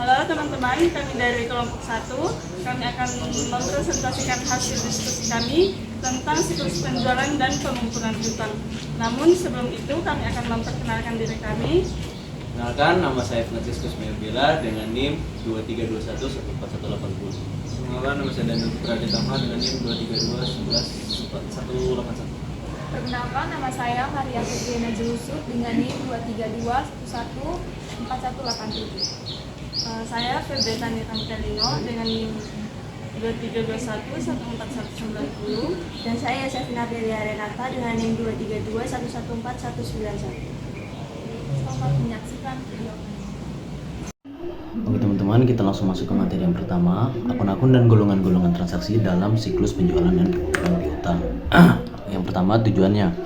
Halo teman-teman, kami dari kelompok 1. Kami akan mempresentasikan hasil diskusi kami tentang siklus penjualan dan pengumpulan piutang. Namun sebelum itu kami akan memperkenalkan diri kami. Kenalkan, nama saya Franciscus Mayabela dengan NIM 23211480. Kenalkan, nama saya Daniel Putra Ditama dengan NIM 232114181. Perkenalkan, nama saya Maria Fitriana Jelusut dengan NIM 232114187. Saya Febriani Tangkelino dengan NIM 23211490. Dan saya Safina Delia Renata dengan NIM 232114191. Selamat menyaksikan video. Oke teman-teman, kita langsung masuk ke materi yang pertama, akun-akun dan golongan-golongan transaksi dalam siklus penjualan dan pengumpulan piutang. Yang pertama, tujuannya.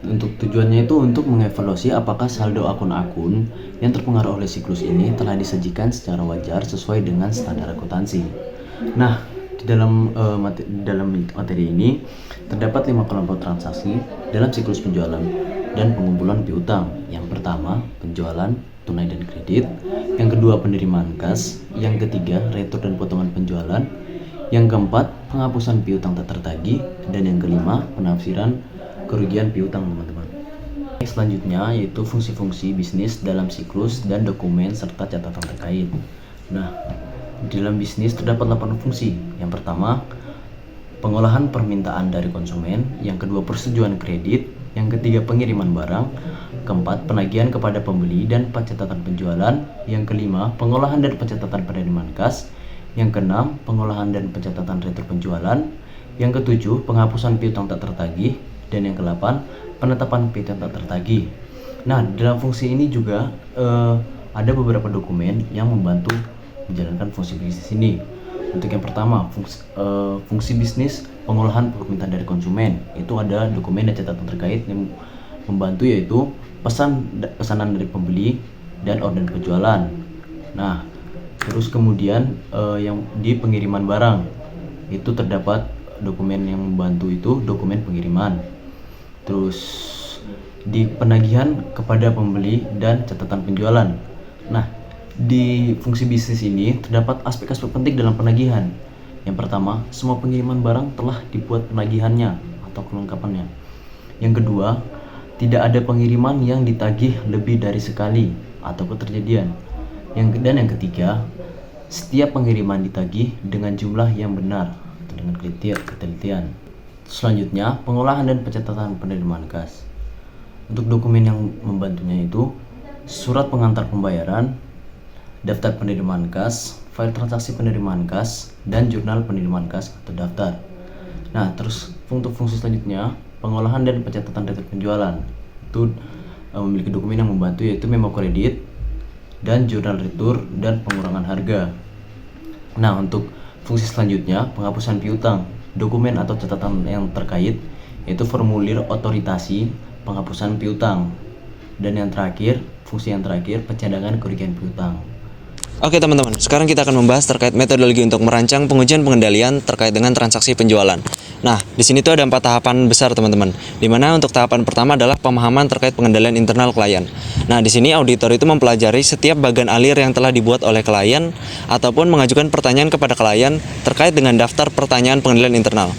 Untuk tujuannya itu untuk mengevaluasi apakah saldo akun-akun yang terpengaruh oleh siklus ini telah disajikan secara wajar sesuai dengan standar akuntansi. Nah, di dalam materi ini terdapat 5 kelompok transaksi dalam siklus penjualan dan pengumpulan piutang. Yang pertama, penjualan tunai dan kredit. Yang kedua, penerimaan kas. Yang ketiga, retur dan potongan penjualan. Yang keempat, penghapusan piutang tak tertagih. Dan yang kelima, penafsiran kerugian piutang, teman-teman. Selanjutnya yaitu fungsi-fungsi bisnis dalam siklus dan dokumen serta catatan terkait. Nah, di dalam bisnis terdapat 8 fungsi. Yang pertama, pengolahan permintaan dari konsumen. Yang kedua, persetujuan kredit. Yang ketiga, pengiriman barang. Keempat, penagihan kepada pembeli dan pencatatan penjualan. Yang kelima, pengolahan dan pencatatan penerimaan kas. Yang keenam, pengolahan dan pencatatan retur penjualan. Yang ketujuh, penghapusan piutang tak tertagih. Dan yang ke-8, penetapan piutang tak tertagih. Nah, dalam fungsi ini juga ada beberapa dokumen yang membantu menjalankan fungsi bisnis ini. Untuk yang pertama, fungsi bisnis pengolahan permintaan dari konsumen. Itu ada dokumen dan catatan terkait yang membantu, yaitu pesanan dari pembeli dan order penjualan. Nah, terus kemudian yang di pengiriman barang itu terdapat dokumen yang membantu, itu dokumen pengiriman. Terus di penagihan kepada pembeli dan catatan penjualan. Nah, di fungsi bisnis ini terdapat aspek-aspek penting dalam penagihan. Yang pertama, semua pengiriman barang telah dibuat penagihannya atau kelengkapannya. Yang kedua, tidak ada pengiriman yang ditagih lebih dari sekali atau keterjadian. Dan yang ketiga, setiap pengiriman ditagih dengan jumlah yang benar atau dengan ketelitian. Selanjutnya, pengolahan dan pencatatan penerimaan kas. Untuk dokumen yang membantunya itu surat pengantar pembayaran, daftar penerimaan kas, file transaksi penerimaan kas, dan jurnal penerimaan kas atau daftar. Nah, terus untuk fungsi selanjutnya, pengolahan dan pencatatan retur penjualan. Itu memiliki dokumen yang membantu, yaitu memo kredit dan jurnal retur dan pengurangan harga. Nah, untuk fungsi selanjutnya, penghapusan piutang. Dokumen atau catatan yang terkait yaitu formulir otorisasi penghapusan piutang. Dan yang terakhir, fungsi yang terakhir, pencadangan kerugian piutang. Oke teman-teman, sekarang kita akan membahas terkait metodologi untuk merancang pengujian pengendalian terkait dengan transaksi penjualan. Nah, di sini tuh ada 4 tahapan besar teman-teman. Dimana untuk tahapan pertama adalah pemahaman terkait pengendalian internal klien. Nah, di sini auditor itu mempelajari setiap bagan alir yang telah dibuat oleh klien ataupun mengajukan pertanyaan kepada klien terkait dengan daftar pertanyaan pengendalian internal.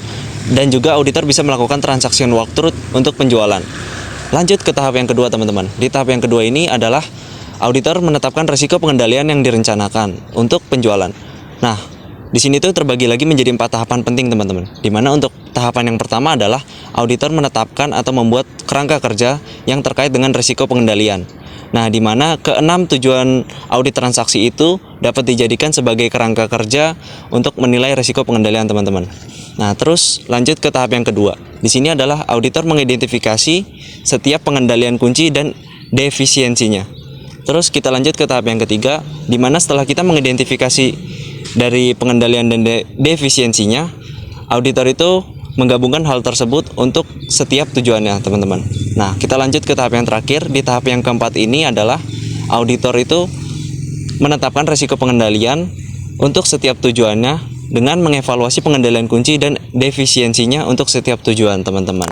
Dan juga auditor bisa melakukan transaction walkthrough untuk penjualan. Lanjut ke tahap yang kedua teman-teman. Di tahap yang kedua ini adalah auditor menetapkan risiko pengendalian yang direncanakan untuk penjualan. Nah, di sini tuh terbagi lagi menjadi 4 tahapan penting teman-teman. Dimana untuk tahapan yang pertama adalah auditor menetapkan atau membuat kerangka kerja yang terkait dengan risiko pengendalian. Nah, dimana ke-6 tujuan audit transaksi itu dapat dijadikan sebagai kerangka kerja untuk menilai risiko pengendalian teman-teman. Nah, terus lanjut ke tahap yang kedua. Di sini adalah auditor mengidentifikasi setiap pengendalian kunci dan defisiensinya. Terus kita lanjut ke tahap yang ketiga, di mana setelah kita mengidentifikasi dari pengendalian dan defisiensinya, auditor itu menggabungkan hal tersebut untuk setiap tujuannya teman-teman. Nah, kita lanjut ke tahap yang terakhir. Di tahap yang keempat ini adalah auditor itu menetapkan risiko pengendalian untuk setiap tujuannya dengan mengevaluasi pengendalian kunci dan defisiensinya untuk setiap tujuan teman-teman.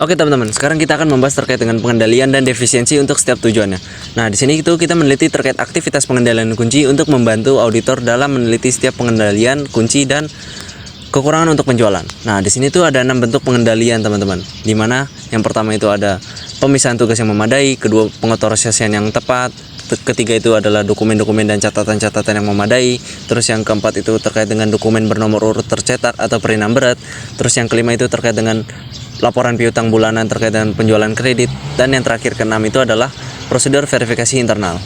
Oke teman-teman, sekarang kita akan membahas terkait dengan pengendalian dan defisiensi untuk setiap tujuannya. Nah, di sini itu kita meneliti terkait aktivitas pengendalian kunci untuk membantu auditor dalam meneliti setiap pengendalian kunci dan kekurangan untuk penjualan. Nah, di sini tuh ada 6 bentuk pengendalian teman-teman. Di mana yang pertama itu ada pemisahan tugas yang memadai, kedua pengotorisasian yang tepat, ketiga itu adalah dokumen-dokumen dan catatan-catatan yang memadai, terus yang keempat itu terkait dengan dokumen bernomor urut tercetak atau perinan berat, terus yang kelima itu terkait dengan laporan piutang bulanan terkait dengan penjualan kredit, dan yang terakhir keenam itu adalah prosedur verifikasi internal.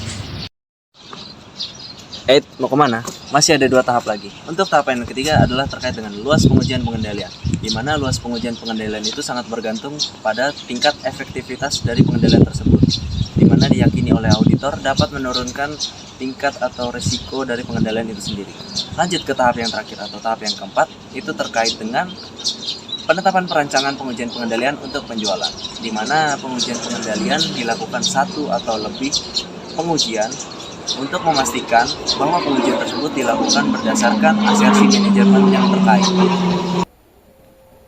Mau kemana? Masih ada 2 tahap lagi. Untuk tahap yang ketiga adalah terkait dengan luas pengujian pengendalian, di mana luas pengujian pengendalian itu sangat bergantung pada tingkat efektivitas dari pengendalian tersebut, di mana diyakini oleh auditor dapat menurunkan tingkat atau risiko dari pengendalian itu sendiri. Lanjut ke tahap yang terakhir atau tahap yang keempat, itu terkait dengan penetapan perancangan pengujian pengendalian untuk penjualan, di mana pengujian pengendalian dilakukan 1 atau lebih pengujian untuk memastikan bahwa pengujian tersebut dilakukan berdasarkan asersi manajemen yang terkait.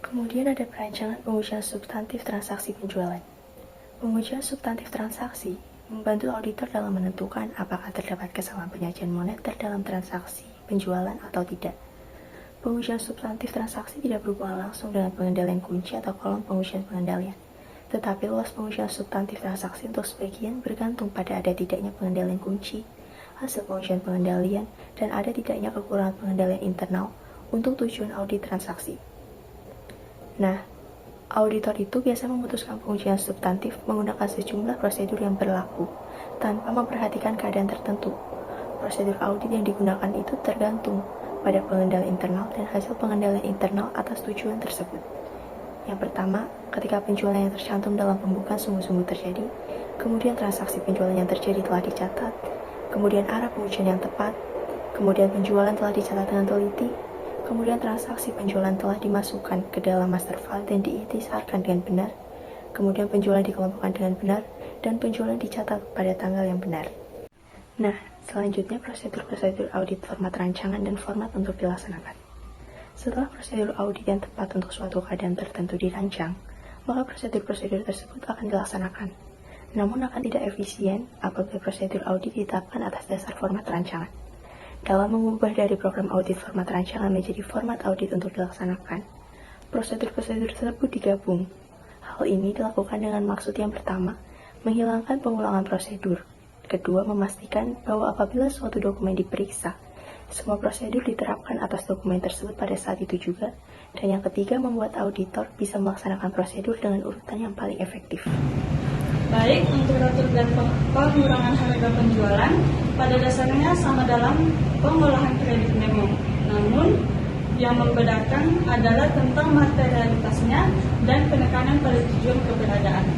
Kemudian ada perancangan pengujian substantif transaksi penjualan. Pengujian substantif transaksi membantu auditor dalam menentukan apakah terdapat kesalahan penyajian moneter dalam transaksi penjualan atau tidak. Pengujian substantif transaksi tidak berhubungan langsung dengan pengendalian kunci atau kolom pengujian pengendalian. Tetapi luas pengujian substantif transaksi untuk sebagian bergantung pada ada tidaknya pengendalian kunci, hasil pengujian pengendalian, dan ada tidaknya kekurangan pengendalian internal untuk tujuan audit transaksi. Nah, auditor itu biasa memutuskan pengujian substantif menggunakan sejumlah prosedur yang berlaku tanpa memperhatikan keadaan tertentu. Prosedur audit yang digunakan itu tergantung pada pengendalian internal dan hasil pengendalian internal atas tujuan tersebut. Yang pertama, ketika penjualan yang tercantum dalam pembukaan sungguh-sungguh terjadi, kemudian transaksi penjualan yang terjadi telah dicatat, kemudian arah pengujian yang tepat, kemudian penjualan telah dicatat dengan teliti, kemudian transaksi penjualan telah dimasukkan ke dalam master file dan diiktisarkan dengan benar, kemudian penjualan dikelompokkan dengan benar, dan penjualan dicatat pada tanggal yang benar. Nah, selanjutnya prosedur-prosedur audit format rancangan dan format untuk dilaksanakan. Setelah prosedur audit yang tepat untuk suatu keadaan tertentu dirancang, maka prosedur-prosedur tersebut akan dilaksanakan. Namun akan tidak efisien apabila prosedur audit ditetapkan atas dasar format rancangan. Dalam mengubah dari program audit format rancangan menjadi format audit untuk dilaksanakan, prosedur-prosedur tersebut digabung. Hal ini dilakukan dengan maksud yang pertama, menghilangkan pengulangan prosedur. Kedua, memastikan bahwa apabila suatu dokumen diperiksa, semua prosedur diterapkan atas dokumen tersebut pada saat itu juga. Dan yang ketiga, membuat auditor bisa melaksanakan prosedur dengan urutan yang paling efektif. Baik, untuk retur dan pengurangan harga penjualan, pada dasarnya sama dalam pengolahan kredit memo. Namun, yang membedakan adalah tentang materialitasnya dan penekanan pada tujuan keberadaan.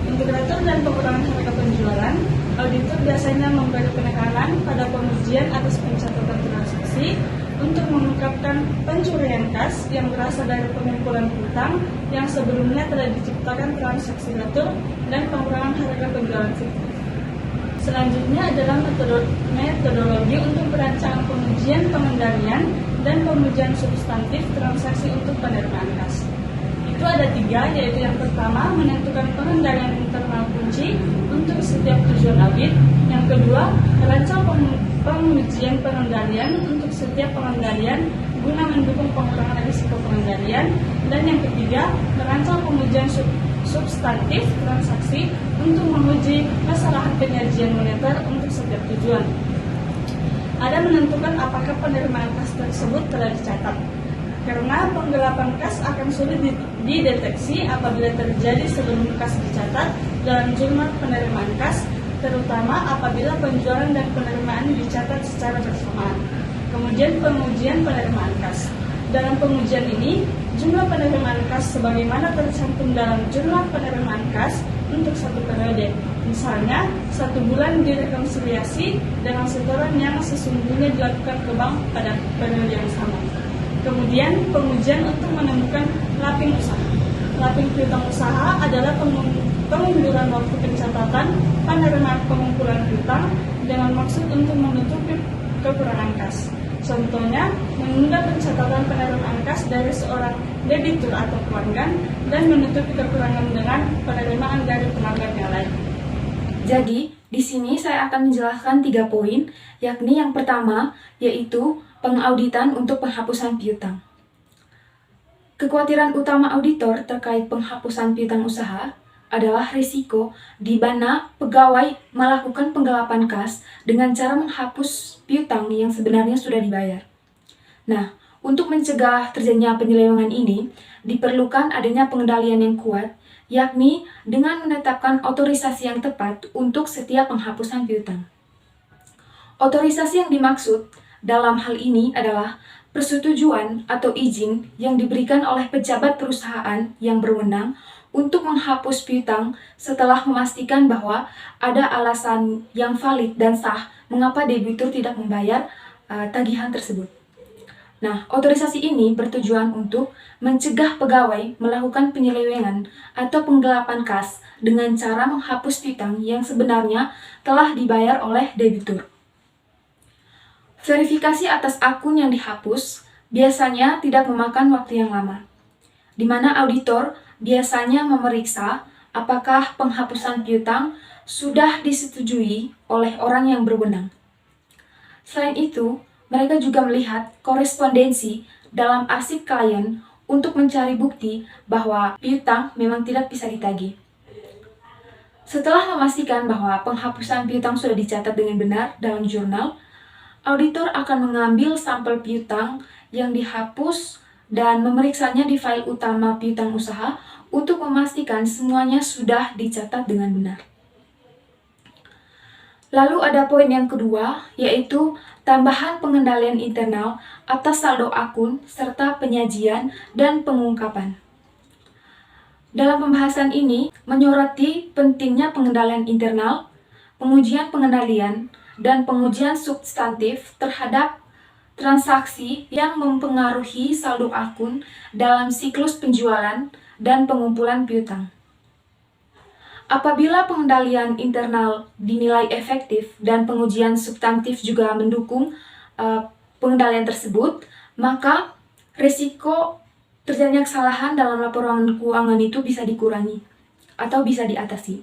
Untuk retur dan pengurangan harga penjualan, auditor biasanya memberi penekanan pada pengujian atas pencatatan transaksi untuk mengungkapkan pencurian kas yang berasal dari pengumpulan hutang yang sebelumnya telah diciptakan transaksi retur dan pengurangan harga penjualan fiktif. Selanjutnya adalah metodologi untuk perancangan pengujian pengendalian dan pengujian substantif transaksi untuk penerimaan kas. Itu ada 3, yaitu yang pertama menentukan pengendalian internal kunci untuk setiap tujuan audit, yang kedua merancang pengujian pengendalian untuk setiap pengendalian guna mendukung pengurangan risiko pengendalian, dan yang ketiga merancang pengujian substantif transaksi untuk menguji kesalahan penyajian moneter untuk setiap tujuan. Ada menentukan apakah penerimaan kas tersebut telah dicatat. Karena penggelapan kas akan sulit dideteksi apabila terjadi sebelum kas dicatat dalam jumlah penerimaan kas, terutama apabila penjualan dan penerimaan dicatat secara bersamaan. Kemudian pengujian penerimaan kas. Dalam pengujian ini, jumlah penerimaan kas sebagaimana tercantum dalam jumlah penerimaan kas untuk satu periode. Misalnya, 1 bulan direkonsiliasi dengan setoran yang sesungguhnya dilakukan ke bank pada periode yang sama. Kemudian pengujian untuk menemukan lapping usaha. Lapping piutang usaha adalah pengunduran waktu pencatatan penerimaan pengumpulan piutang dengan maksud untuk menutupi kekurangan kas. Contohnya, menunda pencatatan penerimaan kas dari seorang debitur atau pelanggan dan menutupi kekurangan dengan penerimaan dari pelanggan yang lain. Jadi, di sini saya akan menjelaskan 3 poin, yakni yang pertama yaitu pengauditan untuk penghapusan piutang. Kekhawatiran utama auditor terkait penghapusan piutang usaha adalah risiko di mana pegawai melakukan penggelapan kas dengan cara menghapus piutang yang sebenarnya sudah dibayar. Nah, untuk mencegah terjadinya penyelewengan ini, diperlukan adanya pengendalian yang kuat, yakni dengan menetapkan otorisasi yang tepat untuk setiap penghapusan piutang. Otorisasi yang dimaksud dalam hal ini adalah persetujuan atau izin yang diberikan oleh pejabat perusahaan yang berwenang untuk menghapus piutang setelah memastikan bahwa ada alasan yang valid dan sah mengapa debitur tidak membayar tagihan tersebut. Nah, otorisasi ini bertujuan untuk mencegah pegawai melakukan penyelewengan atau penggelapan kas dengan cara menghapus piutang yang sebenarnya telah dibayar oleh debitur. Verifikasi atas akun yang dihapus biasanya tidak memakan waktu yang lama, di mana auditor biasanya memeriksa apakah penghapusan piutang sudah disetujui oleh orang yang berwenang. Selain itu, mereka juga melihat korespondensi dalam arsip klien untuk mencari bukti bahwa piutang memang tidak bisa ditagih. Setelah memastikan bahwa penghapusan piutang sudah dicatat dengan benar dalam jurnal, auditor akan mengambil sampel piutang yang dihapus dan memeriksanya di file utama piutang usaha untuk memastikan semuanya sudah dicatat dengan benar. Lalu ada poin yang kedua, yaitu tambahan pengendalian internal atas saldo akun serta penyajian dan pengungkapan. Dalam pembahasan ini, menyoroti pentingnya pengendalian internal, pengujian pengendalian, dan pengujian substantif terhadap transaksi yang mempengaruhi saldo akun dalam siklus penjualan dan pengumpulan piutang. Apabila pengendalian internal dinilai efektif dan pengujian substantif juga mendukung pengendalian tersebut, maka risiko terjadinya kesalahan dalam laporan keuangan itu bisa dikurangi atau bisa diatasi.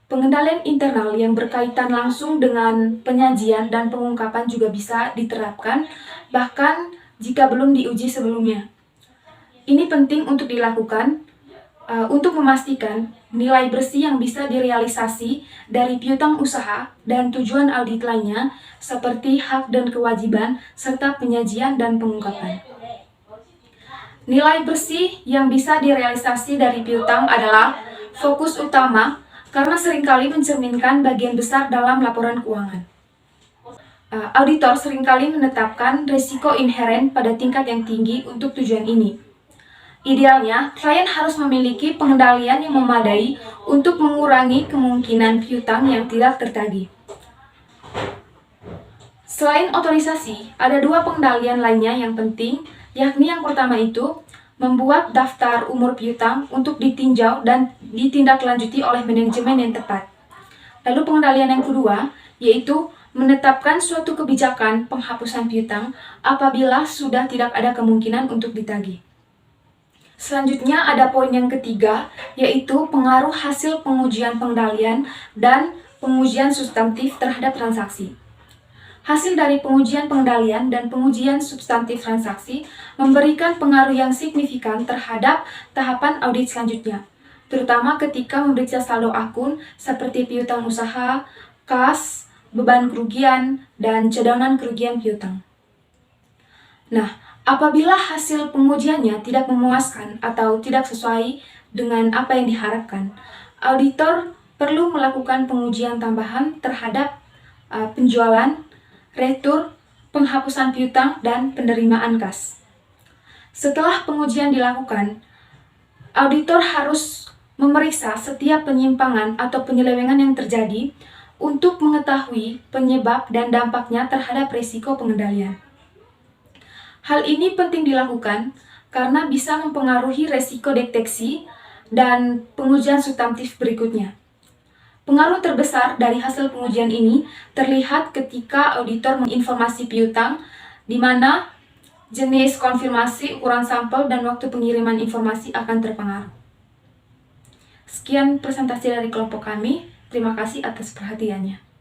Pengendalian internal yang berkaitan langsung dengan penyajian dan pengungkapan juga bisa diterapkan, bahkan jika belum diuji sebelumnya. Ini penting untuk dilakukan untuk memastikan nilai bersih yang bisa direalisasi dari piutang usaha dan tujuan audit lainnya seperti hak dan kewajiban serta penyajian dan pengungkapan. Nilai bersih yang bisa direalisasi dari piutang adalah fokus utama karena seringkali mencerminkan bagian besar dalam laporan keuangan. Auditor seringkali menetapkan risiko inheren pada tingkat yang tinggi untuk tujuan ini. Idealnya, klien harus memiliki pengendalian yang memadai untuk mengurangi kemungkinan piutang yang tidak tertagih. Selain otorisasi, ada 2 pengendalian lainnya yang penting, yakni yang pertama itu membuat daftar umur piutang untuk ditinjau dan ditindaklanjuti oleh manajemen yang tepat. Lalu pengendalian yang kedua, yaitu menetapkan suatu kebijakan penghapusan piutang apabila sudah tidak ada kemungkinan untuk ditagih. Selanjutnya ada poin yang ketiga, yaitu pengaruh hasil pengujian pengendalian dan pengujian substantif terhadap transaksi. Hasil dari pengujian pengendalian dan pengujian substantif transaksi memberikan pengaruh yang signifikan terhadap tahapan audit selanjutnya, terutama ketika memeriksa saldo akun seperti piutang usaha, kas, beban kerugian, dan cadangan kerugian piutang. Nah, apabila hasil pengujiannya tidak memuaskan atau tidak sesuai dengan apa yang diharapkan, auditor perlu melakukan pengujian tambahan terhadap penjualan, retur, penghapusan piutang, dan penerimaan kas. Setelah pengujian dilakukan, auditor harus memeriksa setiap penyimpangan atau penyelewengan yang terjadi untuk mengetahui penyebab dan dampaknya terhadap risiko pengendalian. Hal ini penting dilakukan karena bisa mempengaruhi risiko deteksi dan pengujian substantif berikutnya. Pengaruh terbesar dari hasil pengujian ini terlihat ketika auditor menginformasi piutang di mana jenis konfirmasi, ukuran sampel, dan waktu pengiriman informasi akan terpengaruh. Sekian presentasi dari kelompok kami. Terima kasih atas perhatiannya.